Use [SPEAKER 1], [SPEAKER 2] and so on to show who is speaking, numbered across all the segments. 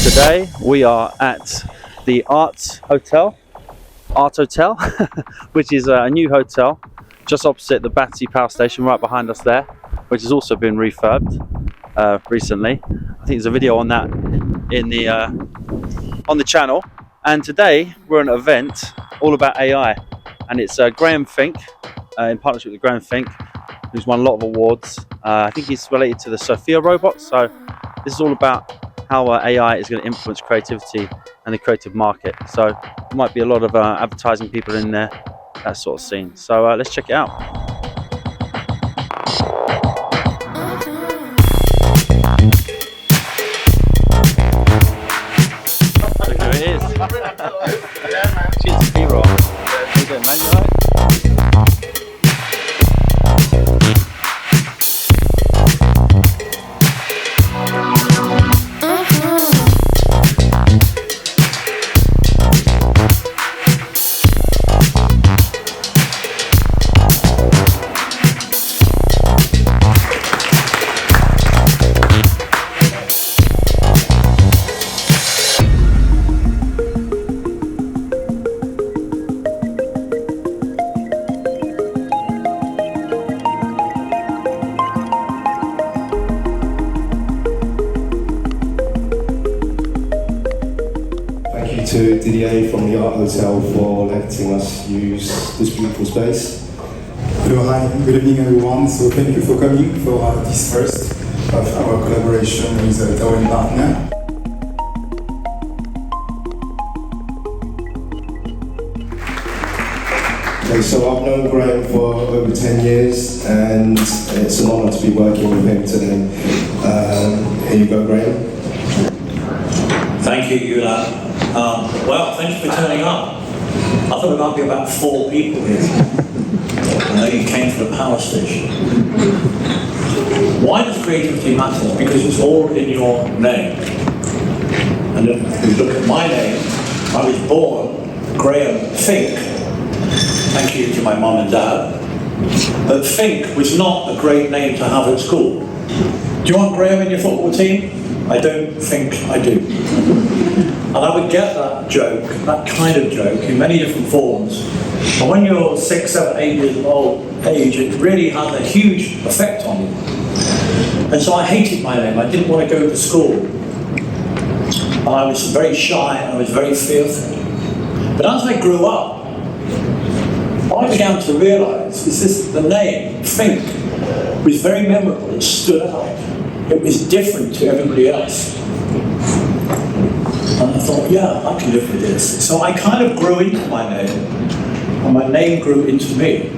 [SPEAKER 1] Today we are at the Art Otel, which is a new hotel just opposite the Battersea Power station, right behind us there, which has also been refurbed recently. I think there's a video on that in the on the channel. And today we're at an event all about AI, and it's Graham FInk in partnership with Graham FInk, who's won a lot of awards. I think he's related to the Sophia robot. So this is all about how AI is going to influence creativity and the creative market. So there might be a lot of advertising people in there, that sort of scene. So let's check it out. Look who it is.
[SPEAKER 2] Yeah, man.
[SPEAKER 1] Cheers to B-roll. How you doing, man? You alright?
[SPEAKER 3] To D&AD from the Art Otel for letting us use this beautiful space.
[SPEAKER 4] Hello, hi, good evening everyone. So thank you for coming for this first of our collaboration with our partner.
[SPEAKER 3] Okay, so I've known Graham for over 10 years and it's an honour to be working with him today. Here you go, Graham.
[SPEAKER 5] Thank you, Eulan. Well, thank you for turning up. I thought there might be about 4 people here. I know you came to the power station. Why does creativity matter? Because it's all in your name. And if you look at my name, I was born Graham FInk. Thank you to my mum and dad. But FInk was not a great name to have at school. Do you want Graham in your football team? I don't think I do. And I would get that joke, that kind of joke, in many different forms. And when you're 6, 7, 8 years old age, it really had a huge effect on you. And so I hated my name. I didn't want to go to school. And I was very shy and I was very fearful. But as I grew up, I began to realise the name, FInk, was very memorable. It stood out. It was different to everybody else. And I thought, yeah, I can live with this. So I kind of grew into my name, and my name grew into me.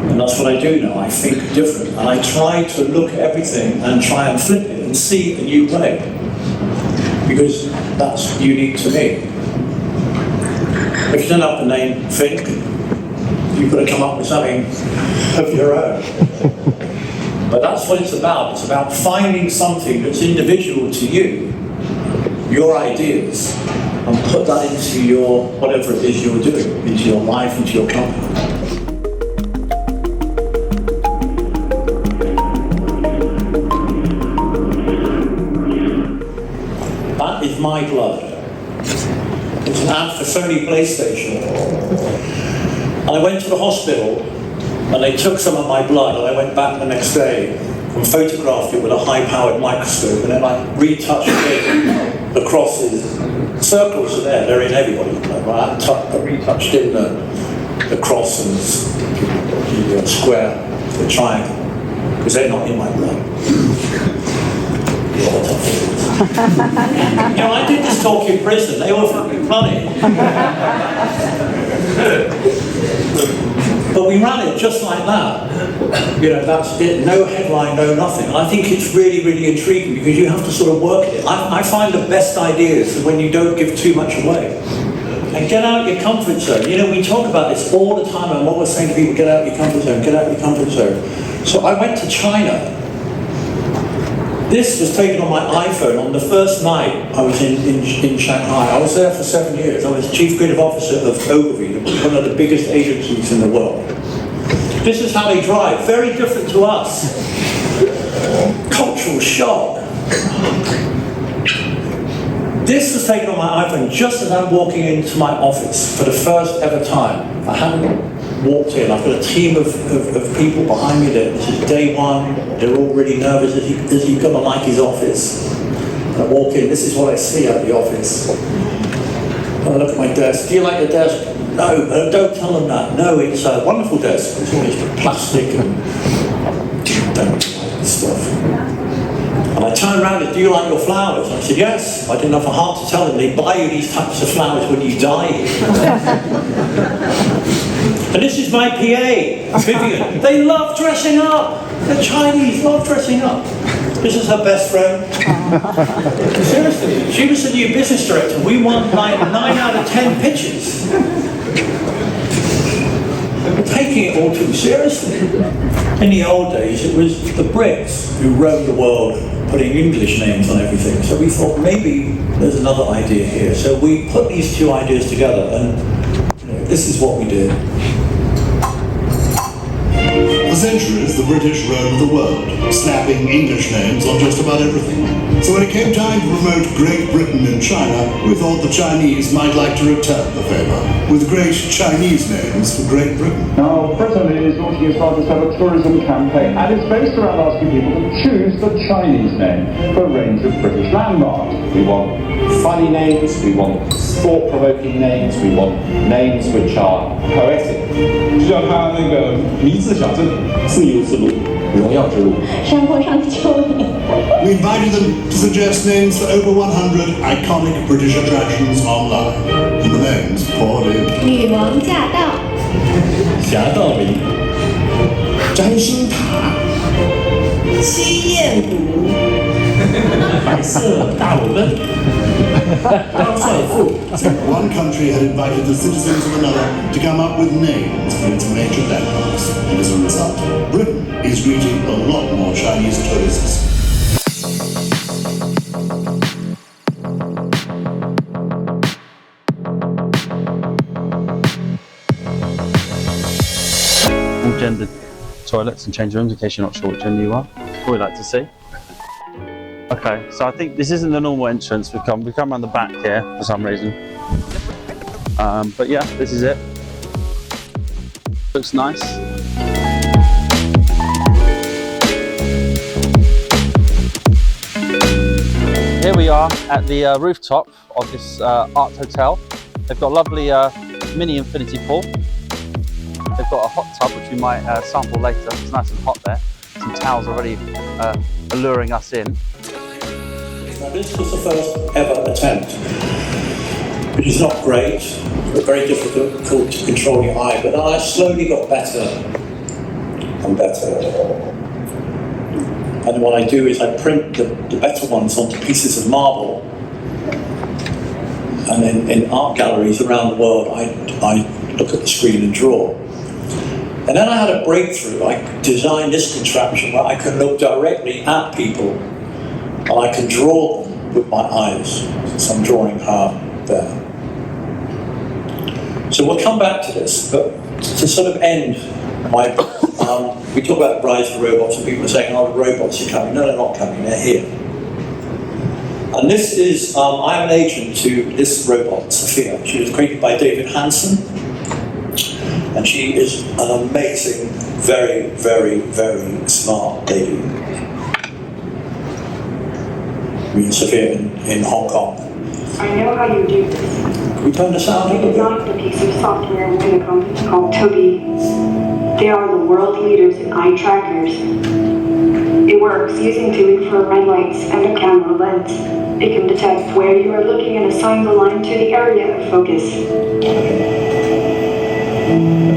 [SPEAKER 5] And that's what I do now. I think different. And I try to look at everything and try and flip it and see a new way. Because that's unique to me. If you don't have the name FInk, you've got to come up with something of your own. But that's what it's about. It's about finding something that's individual to you, your ideas, and put that into your, whatever it is you're doing, into your life, into your company. That is my blood. It's an ad for Sony PlayStation. And I went to the hospital and they took some of my blood and I went back the next day and photographed it with a high-powered microscope and then I retouched it. The crosses, circles are there, they're in everybody. I retouched in the cross and the square, the triangle, because they're not in my blood. You know, I did this talk in prison, they were fucking funny. But we ran it just like that. You know, that's it, no headline, no nothing. And I think it's really, really intriguing because you have to sort of work it. I find the best ideas when you don't give too much away. And get out of your comfort zone. You know, we talk about this all the time and what we're saying to people, get out of your comfort zone, get out of your comfort zone. So I went to China. This was taken on my iPhone on the first night I was in Shanghai. I was there for 7 years. I was Chief Creative Officer of Ogilvy, one of the biggest agencies in the world. This is how they drive, very different to us. Cultural shock. This was taken on my iPhone just as I'm walking into my office for the first ever time. I haven't walked in. I've got a team of people behind me. This is day one. They're all really nervous. Is he going to like his office? And I walk in. This is what I see at the office. And I look at my desk. Do you like the desk? No, don't tell them that. No, it's a wonderful desk. It's all this plastic and don't like this stuff. And I turned around and, do you like your flowers? And I said, yes. I didn't have a heart to tell them they buy you these types of flowers when you die. And this is my PA, Vivian. They love dressing up. The Chinese love dressing up. This is her best friend. Seriously, she was the new business director. We won like 9 out of 10 pitches. We're taking it all too seriously. In the old days, it was the Brits who roamed the world putting English names on everything. So we thought maybe there's another idea here. So we put these two ideas together, and this is what we did.
[SPEAKER 6] For centuries, the British roamed the world, slapping English names on just about everything. So when it came time to promote Great Britain and China, we thought the Chinese might like to return the favour, with great Chinese names for Great Britain.
[SPEAKER 7] Now, Britain is launching its largest ever tourism campaign, and it's based around asking people to choose the Chinese name for a range of British landmarks. We want funny names, we want thought-provoking names, we want names which are poetic.
[SPEAKER 4] 就叫它那个迷字小镇、自由之路、荣耀之路。
[SPEAKER 8] 山坡上的丘陵。
[SPEAKER 6] We invited them to suggest names for over 100 iconic British attractions online, and the names poured in.
[SPEAKER 8] 女王驾到。
[SPEAKER 4] 侠盗名。
[SPEAKER 6] 占星塔。
[SPEAKER 8] 西燕谷。
[SPEAKER 4] 白色大裸奔。高帅富。
[SPEAKER 6] One country had invited the citizens of another to come up with names for its major landmarks, and as a result, Britain is greeting a lot more Chinese tourists.
[SPEAKER 1] All gendered toilets and change rooms in case you're not sure what gender you are. What we like to see. Okay, so I think this isn't the normal entrance. We've come around the back here for some reason. But yeah, this is it. Looks nice. Here we are at the rooftop of this Art Otel. They've got a lovely mini infinity pool. They've got a hot tub which we might sample later. It's nice and hot there. Some towels already alluring us in.
[SPEAKER 5] Now this was the first ever attempt, which is not great, but very difficult to control your eye, but I slowly got better and better. And what I do is I print the better ones onto pieces of marble, and then in art galleries around the world I look at the screen and draw. And then I had a breakthrough. I designed this contraption where I can look directly at people and I can draw them with my eyes. So I'm drawing her there. So we'll come back to this, but to sort of end my we talk about the rise of robots, and people are saying, oh, the robots are coming. No, they're not coming, they're here. And this is, I'm an agent to this robot, Sophia. She was created by David Hansen, and she is an amazing, very, very, very smart lady. Me and Sophia in Hong Kong.
[SPEAKER 9] I know how you do this.
[SPEAKER 5] Can we turn the sound a
[SPEAKER 9] I
[SPEAKER 5] little bit?
[SPEAKER 9] designed a piece of software within a company called Toby. They are the world leaders in eye trackers. It works using two infrared lights and a camera lens. It can detect where you are looking and assign the line to the area of focus.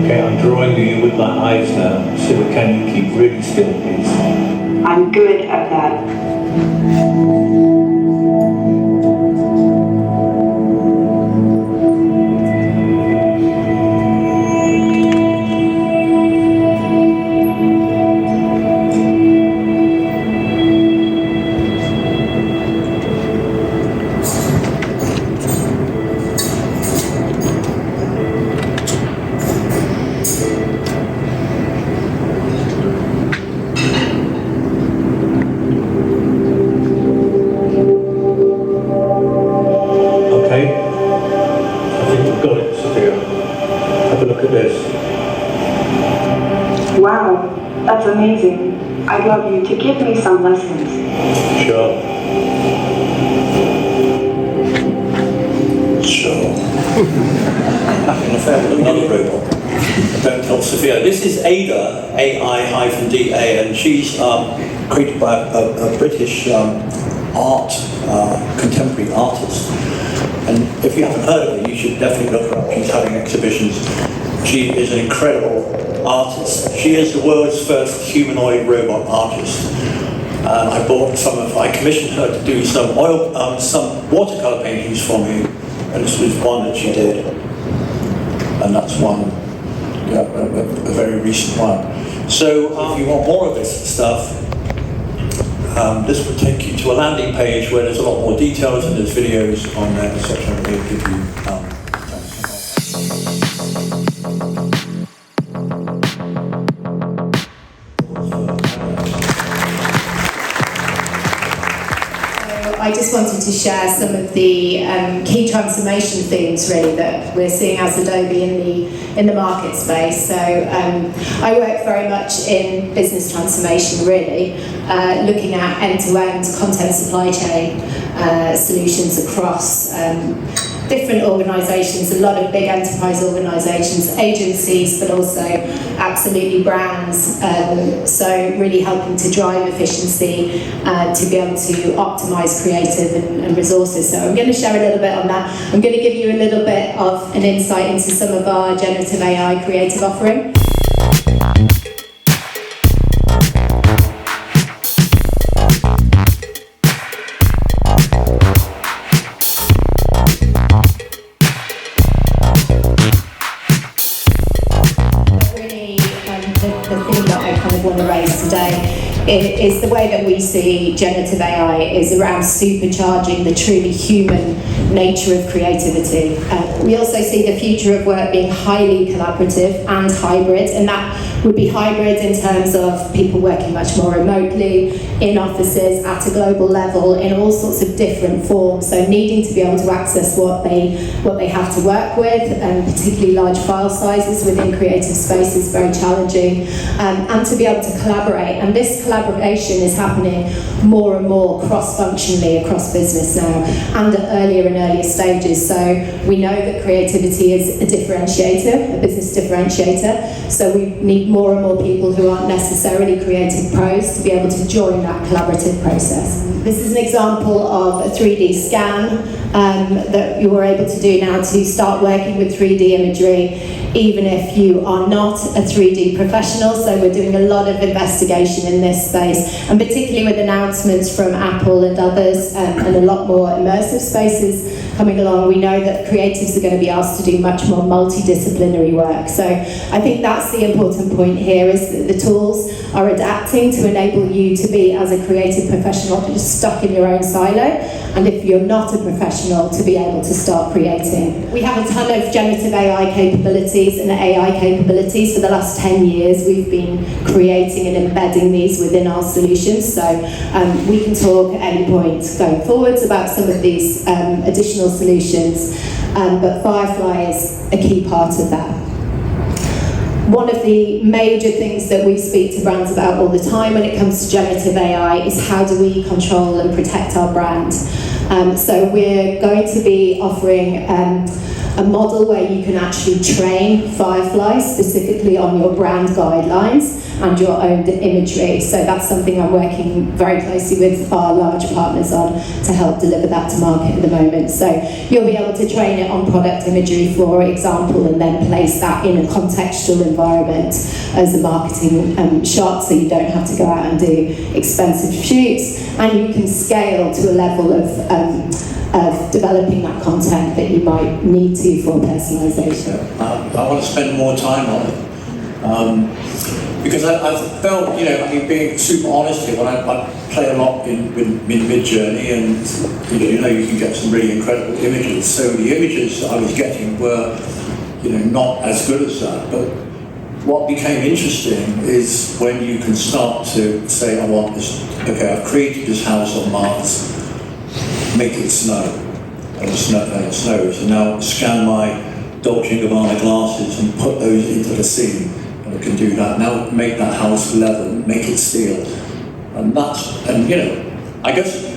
[SPEAKER 5] Okay, I'm drawing you with my eyes now, so can you keep really still, please?
[SPEAKER 9] I'm good at that. I'd love you to give me some lessons.
[SPEAKER 5] Sure. Sure. In a fair with another robot. Don't tell Sophia. This is Ada, AI-DA, and she's created by a British contemporary artist. And if you haven't heard of her, you should definitely look her up. She's having exhibitions. She is an incredible artist. She is the world's first humanoid robot artist. I commissioned her to do some watercolor paintings for me, and this was one that she did. And that's one, a very recent one. So if you want more of this stuff, this will take you to a landing page where there's a lot more details and there's videos on there, etc. And they'll give you
[SPEAKER 10] I just wanted to share some of the key transformation themes really that we're seeing as Adobe in the market space. So I work very much in business transformation really, looking at end-to-end content supply chain solutions across different organisations, a lot of big enterprise organisations, agencies, but also absolutely brands. So really helping to drive efficiency to be able to optimise creative and resources. So I'm going to share a little bit on that. I'm going to give you a little bit of an insight into some of our generative AI creative offering. Is the way that we see generative AI is around supercharging the truly human nature of creativity. We also see the future of work being highly collaborative and hybrid, and that would be hybrid in terms of people working much more remotely, in offices, at a global level, in all sorts of different forms, so needing to be able to access what they have to work with, and particularly large file sizes within creative space is very challenging, and to be able to collaborate. And this collaboration is happening more and more cross-functionally across business now, and at earlier and earlier stages. So we know that creativity is a differentiator, a business differentiator, so we need more and more people who aren't necessarily creative pros to be able to join that collaborative process. This is an example of a 3D scan that you are able to do now to start working with 3D imagery, even if you are not a 3D professional. So we're doing a lot of investigation in this space, and particularly with announcements from Apple and others, and a lot more immersive spaces coming along, we know that creatives are going to be asked to do much more multidisciplinary work. So I think that's the important point here, is that the tools are adapting to enable you to be, as a creative professional, just stuck in your own silo, and if you're not a professional, to be able to start creating. We have a ton of generative AI capabilities and AI capabilities. For the last 10 years, we've been creating and embedding these within our solutions. So we can talk at any point going forwards about some of these additional solutions, but Firefly is a key part of that. One of the major things that we speak to brands about all the time when it comes to generative AI is how do we control and protect our brand. So we're going to be offering a model where you can actually train Firefly specifically on your brand guidelines and your own imagery. So that's something I'm working very closely with our large partners on to help deliver that to market at the moment. So you'll be able to train it on product imagery, for example, and then place that in a contextual environment as a marketing shot, so you don't have to go out and do expensive shoots, and you can scale to a level of developing that content that you might need to for personalisation.
[SPEAKER 5] I want to spend more time on it. Because I've felt, being super honest here, when I play a lot in Mid-Journey, and you can get some really incredible images. So the images that I was getting were, not as good as that. But what became interesting is when you can start to say, I want this. Okay, I've created this house on Mars. Make it snow. And it snows. And now scan my Dolce & Gabbana glasses and put those into the scene. And it can do that. Now make that house leather, make it steel. and nuts. And you know, I guess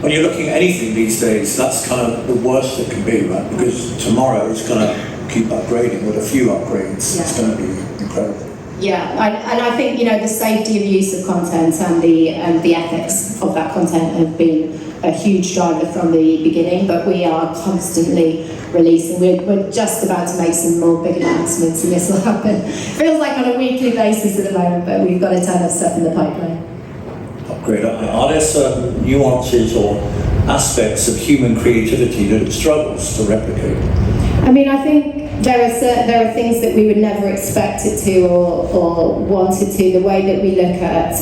[SPEAKER 5] when you're looking at anything these days, that's kind of the worst it can be, right? Because tomorrow is going to keep upgrading with a few upgrades. It's going to be incredible.
[SPEAKER 10] Yeah, and I think, you know, the safety of use of content and the ethics of that content have been a huge driver from the beginning, but we are constantly releasing. We're just about to make some more big announcements, and this will happen. Feels like on a weekly basis at the moment, but we've got a ton of stuff in the pipeline.
[SPEAKER 5] Great. Are there certain nuances or aspects of human creativity that it struggles to replicate?
[SPEAKER 10] I mean, I think there are things that we would never expect it to or wanted to. The way that we look at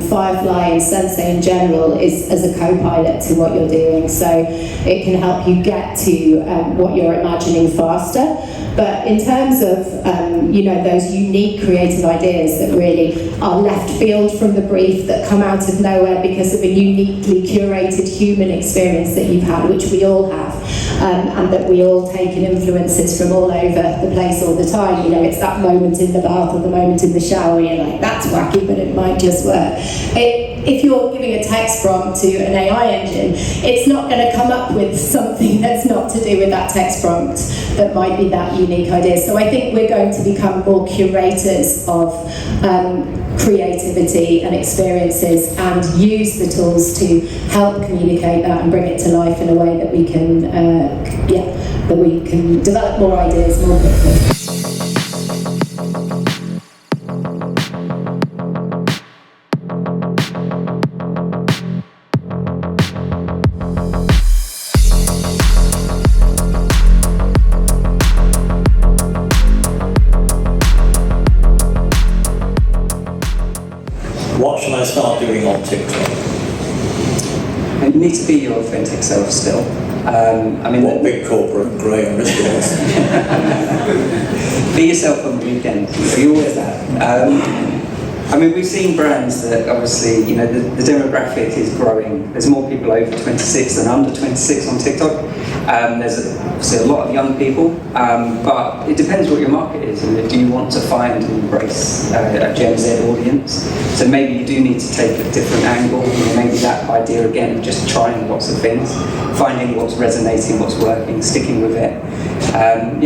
[SPEAKER 10] Firefly and Sensei in general is as a co-pilot to what you're doing, so it can help you get to what you're imagining faster. But in terms of you know, those unique creative ideas that really are left field from the brief, that come out of nowhere because of a uniquely curated human experience that you've had, which we all have, and that we all take in influences from all over the place all the time. You know, it's that moment in the bath or the moment in the shower, you're like, that's wacky, but it might just work. If you're giving a text prompt to an AI engine, it's not going to come up with something that's not to do with that text prompt that might be that unique idea. So I think we're going to become more curators of creativity and experiences, and use the tools to help communicate that and bring it to life in a way that we can, that we can develop more ideas more quickly.
[SPEAKER 5] What shall I start doing on TikTok?
[SPEAKER 11] And you need to be your authentic self still. I mean,
[SPEAKER 5] what big corporate Graham is this?
[SPEAKER 11] Be yourself on the weekend. Be always that. I mean, we've seen brands that obviously, you know, the demographic is growing. There's more people over 26 than under 26 on TikTok. There's obviously a lot of young people, but it depends what your market is. And do you want to find and embrace a Gen Z audience? So maybe you do need to take a different angle. You know, maybe that idea again of just trying lots of things, finding what's resonating, what's working, sticking with it. And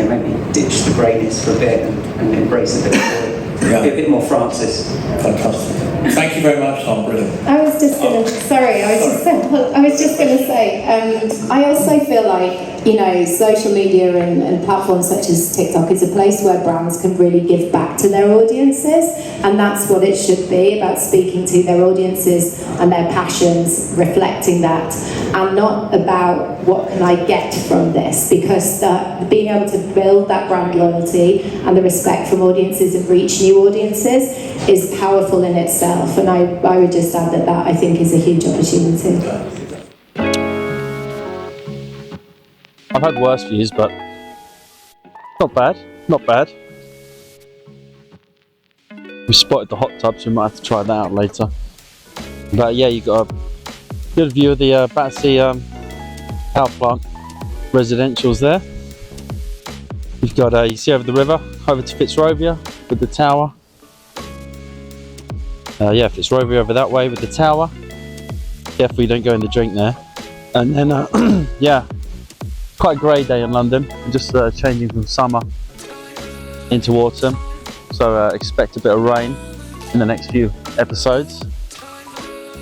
[SPEAKER 11] maybe ditch the brainness for a bit and embrace a bit more.
[SPEAKER 5] Yeah.
[SPEAKER 11] Be a bit more Francis.
[SPEAKER 5] Fantastic. Thank you very much, Tom. Brilliant.
[SPEAKER 10] I was just going to say, I also feel like, you know, social media and platforms such as TikTok is a place where brands can really give back to their audiences, and that's what it should be, about speaking to their audiences and their passions, reflecting that, and not about what can I get from this, because being able to build that brand loyalty and the respect from audiences and reach new audiences is powerful in itself, and I would just add that I think is a huge opportunity.
[SPEAKER 1] I've had worse views, but not bad, not bad. We spotted the hot tubs, we might have to try that out later. But yeah, you got a good view of the Battersea Power Plant residentials there. You've got, you see over the river, over to Fitzrovia with the tower. Yeah, Fitzrovia over that way with the tower. Careful you don't go in the drink there. And then, yeah, quite a grey day in London. We're just changing from summer into autumn. So expect a bit of rain in the next few episodes.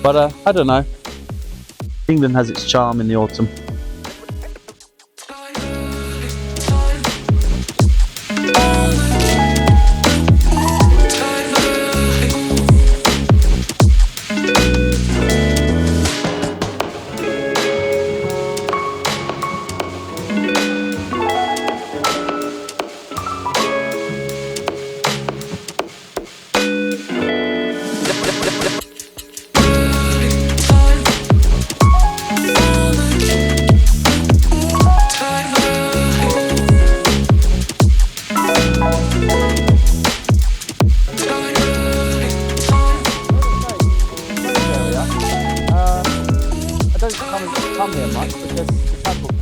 [SPEAKER 1] But I don't know. England has its charm in the autumn. I don't come here much because the transport